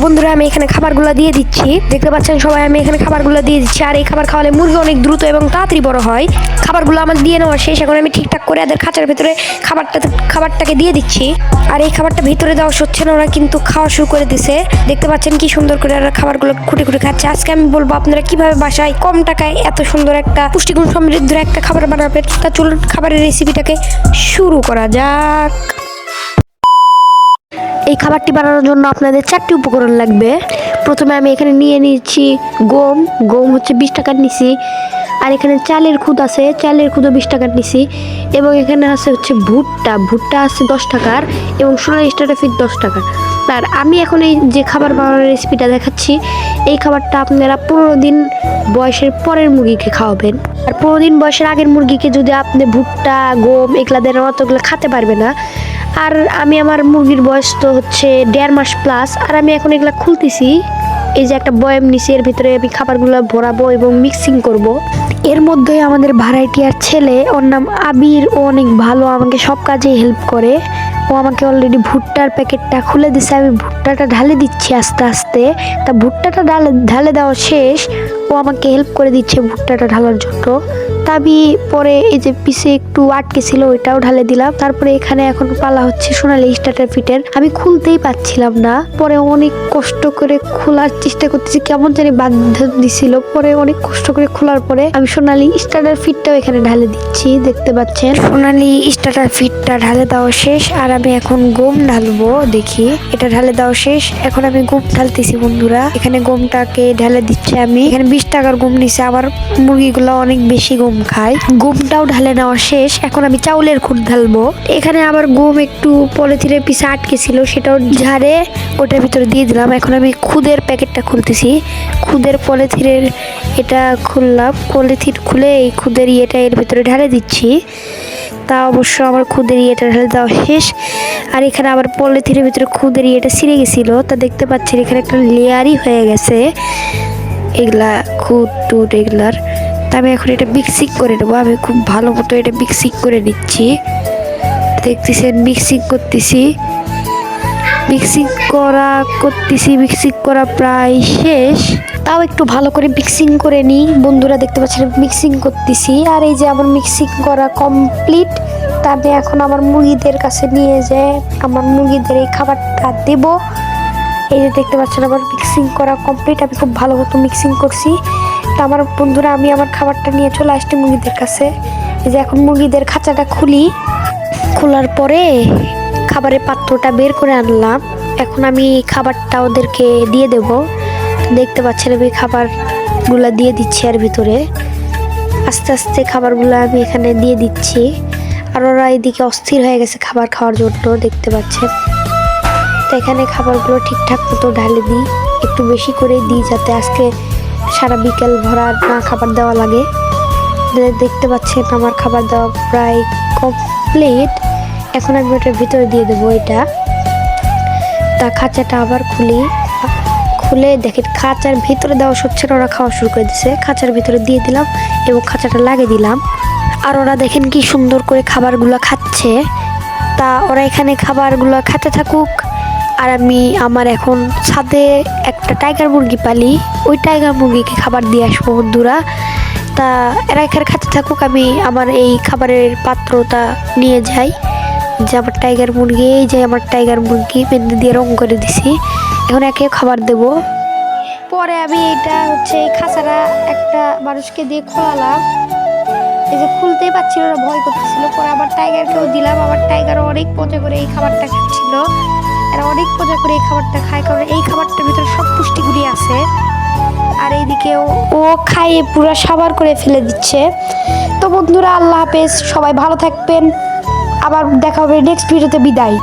বন্ধুরা আমি এখানে খাবারগুলো দিয়ে দিচ্ছি, দেখতে পাচ্ছেন সবাই। আমি এখানে খাবারগুলো দিয়ে দিচ্ছি, আর এই খাবার খাওয়ালে মুরগি অনেক দ্রুত এবং তাড়াতাড়ি বড় হয়। খাবারগুলো আমার দিয়ে নেওয়া শেষ। এখন আমি ঠিকঠাক করে এদের খাঁচার ভেতরে খাবারটাকে দিয়ে দিচ্ছি। আর এই খাবারটা ভিতরে দেওয়া হচ্ছে না, ওরা কিন্তু খাওয়া শুরু করে দিছে। দেখতে পাচ্ছেন কি সুন্দর করে ওরা খাবারগুলো খুঁটে খুঁটে খাচ্ছে। আজকে আমি বলবো আপনারা কিভাবে বাসায় কম টাকায় এত সুন্দর একটা পুষ্টিগুণ সমৃদ্ধ একটা খাবার বানাবেন। তা চলুন খাবারের রেসিপিটাকে শুরু করা যাক। এই খাবারটি বানানোর জন্য আপনাদের 4টি উপকরণ লাগবে। প্রথমে আমি এখানে নিয়ে নিচ্ছি গম হচ্ছে 20 টাকার নিছি। আর এখানে চালের খুদ আছে, চালের খুদও 20 টাকার নিছি। এবং এখানে আছে হচ্ছে ভুট্টা আছে 10 টাকার, এবং সোনালি স্টারটা ফিট 10 টাকার। আর আমি এখন এই যে খাবার বানানোর রেসিপিটা দেখাচ্ছি, এই খাবারটা আপনারা 15 দিন বয়সের পরের মুরগিকে খাওয়াবেন। আর 15 দিন বয়সের আগের মুরগিকে যদি আপনি ভুট্টা গম এগুলা দেন, অতগুলো খেতে পারবে না। আর আমি আমার মুরগির বয়স তো হচ্ছে 1.5 মাস প্লাস। আর আমি এখন এগুলা খুলতেছি। এই যে একটা বয়াম নিচে, এর ভিতরে আমি খাবারগুলো ভরাবো এবং মিক্সিং করব। এর মধ্যে আমাদের ভাড়াটিয়ার ছেলে, ওর নাম আবির, ও অনেক ভালো, আমাকে সব কাজে হেল্প করে। ও আমাকে অলরেডি ভুট্টার প্যাকেটটা খুলে দিছে। আমি ভুট্টাটা ঢালে দিচ্ছি আস্তে আস্তে। তা ভুট্টাটা ঢালে দেওয়া শেষ, ও আমাকে হেল্প করে দিচ্ছে ভুট্টাটা ঢালার জন্য। তা আমি পরে এই যে পিছে একটু আটকে ছিল ওইটাও ঢালে দিলাম। তারপরে এখানে এখন পালা হচ্ছে সোনালি স্টার্টার ফিটের। আমি খুলতেই পাচ্ছিলাম না, পরে অনেক কষ্ট করে খোলার চেষ্টা করতেছি, কেমন জানি বাধ্য দিছিল। পরে অনেক কষ্ট করে খোলার পরে আমি সোনালি স্টার্টার ফিটটাও এখানে ঢালে দিচ্ছি, দেখতে পাচ্ছেন। সোনালি স্টার্টার ফিটটা ঢালে দেওয়া শেষ। আর আমি এখন গম ঢালবো, দেখি। এটা ঢালে দেওয়া শেষ, এখন আমি গম ঢালতেছি বন্ধুরা। এখানে গমটাকে ঢালে দিচ্ছি আমি। এখানে 20 টাকার গম নিছে, আমার মুরগিগুলো অনেক বেশি গম খায়। গমটাও ঢালে নেওয়া শেষ, এখন আমি চাউলের খুদ ঢালবো। এখানে আবার গম একটু পলিথিনের পিছে আটকে ছিল, সেটাও ঝাড়ে ওটার ভিতরে দিয়ে দিলাম। এখন আমি খুদের প্যাকেটটা খুলতেছি। খুদের পলিথিনের এটা খুললাম, পলিথিন খুলে এই খুদের ইয়েটা এর ভিতরে ঢালে দিচ্ছি। তা অবশ্য আমার খুদের ইয়েটা ঢালে দেওয়া শেষ। আর এখানে আবার পলিথিনের ভিতরে খুদের ইয়েটা ছিঁড়ে গেছিলো, তা দেখতে পাচ্ছেন এখানে একটা লেয়ারই হয়ে গেছে এগুলা খুদ টুদ এগুলার। তা আমি এখন এটা মিক্সিং করে নেবো। আমি খুব ভালো মতো এটা মিক্সিং করে নিচ্ছি, দেখতেছেন মিক্সিং করতেছি। মিক্সিং করা প্রায় শেষ। তাও একটু ভালো করে মিক্সিং করে নিই বন্ধুরা, দেখতে পাচ্ছেন মিক্সিং করতেছি। আর এই যে আমার মিক্সিং করা কমপ্লিট। তা আমি এখন আমার মুরগিদের কাছে নিয়ে যাই, আমার মুরগিদের এই খাবারটা দেব। এই যে দেখতে পাচ্ছেন আমার মিক্সিং করা কমপ্লিট, আমি খুব ভালো মতো মিক্সিং করছি। তা আমার বন্ধুরা আমি আমার খাবারটা নিয়ে চলে আসছি মুরগিদের কাছে। এই যে এখন মুরগিদের খাঁচাটা খোলার পরে খাবারের পাত্রটা বের করে আনলাম। এখন আমি খাবারটা ওদেরকে দিয়ে দেব। দেখতে পাচ্ছেন আমি খাবারগুলো দিয়ে দিচ্ছি এর ভিতরে। আস্তে আস্তে খাবারগুলো আমি এখানে দিয়ে দিচ্ছি। আর ওরা এদিকে অস্থির হয়ে গেছে খাবার খাওয়ার জন্য, দেখতে পাচ্ছেন। তো এখানে খাবারগুলো ঠিকঠাক মতো ঢালে দিই, একটু বেশি করে দিই যাতে আজকে সারা বিকেল ভরা না খাবার দেওয়া লাগে। দেখতে পাচ্ছেন আমার খাবার দেওয়া প্রায় কমপ্লিট। এখন আমি ওটার ভিতরে দিয়ে দেবো এটা। তা খাঁচাটা আবার খুলে দেখেন খাঁচার ভিতরে দেওয়া হচ্ছে না, ওরা খাওয়া শুরু করে দিচ্ছে। খাঁচার ভিতরে দিয়ে দিলাম এবং খাঁচাটা লাগিয়ে দিলাম। আর ওরা দেখেন কি সুন্দর করে খাবারগুলো খাচ্ছে। তা ওরা এখানে খাবারগুলো খেতে থাকুক। আর আমি আমার এখন ছাদে একটা টাইগার মুরগি পালি, ওই টাইগার মুরগিকে খাবার দিয়ে আসবো বন্ধুরা। তা এরা এখানে খেতে থাকুক, আমি আমার এই খাবারের পাত্রটা নিয়ে যাই। যে আমার টাইগার মুরগি, এই যে আমার টাইগার মুরগি মেহেন্দি দিয়ে রং করে দিছি। এখন একে খাবার দেব। পরে আমি এটা হচ্ছে এই খাঁচাটা একটা মানুষকে দিয়ে খোলালাম। এই যে খুলতেই পারছিল না, ভয় করতেছিল। পরে আবার টাইগারকেও দিলাম। আমার টাইগারও অনেক মজা করে এই খাবারটা খাচ্ছিল। এরা অনেক মজা করে এই খাবারটা খায়, কারণ এই খাবারটার ভিতরে সব পুষ্টিগুলি আছে। আর এইদিকে ও খাইয়ে পুরো সাবার করে ফেলে দিচ্ছে। তো বন্ধুরা আল্লাহ হাফেজ, সবাই ভালো থাকবেন। আবার দেখা হবে নেক্সট ভিডিওতে। বিদায়।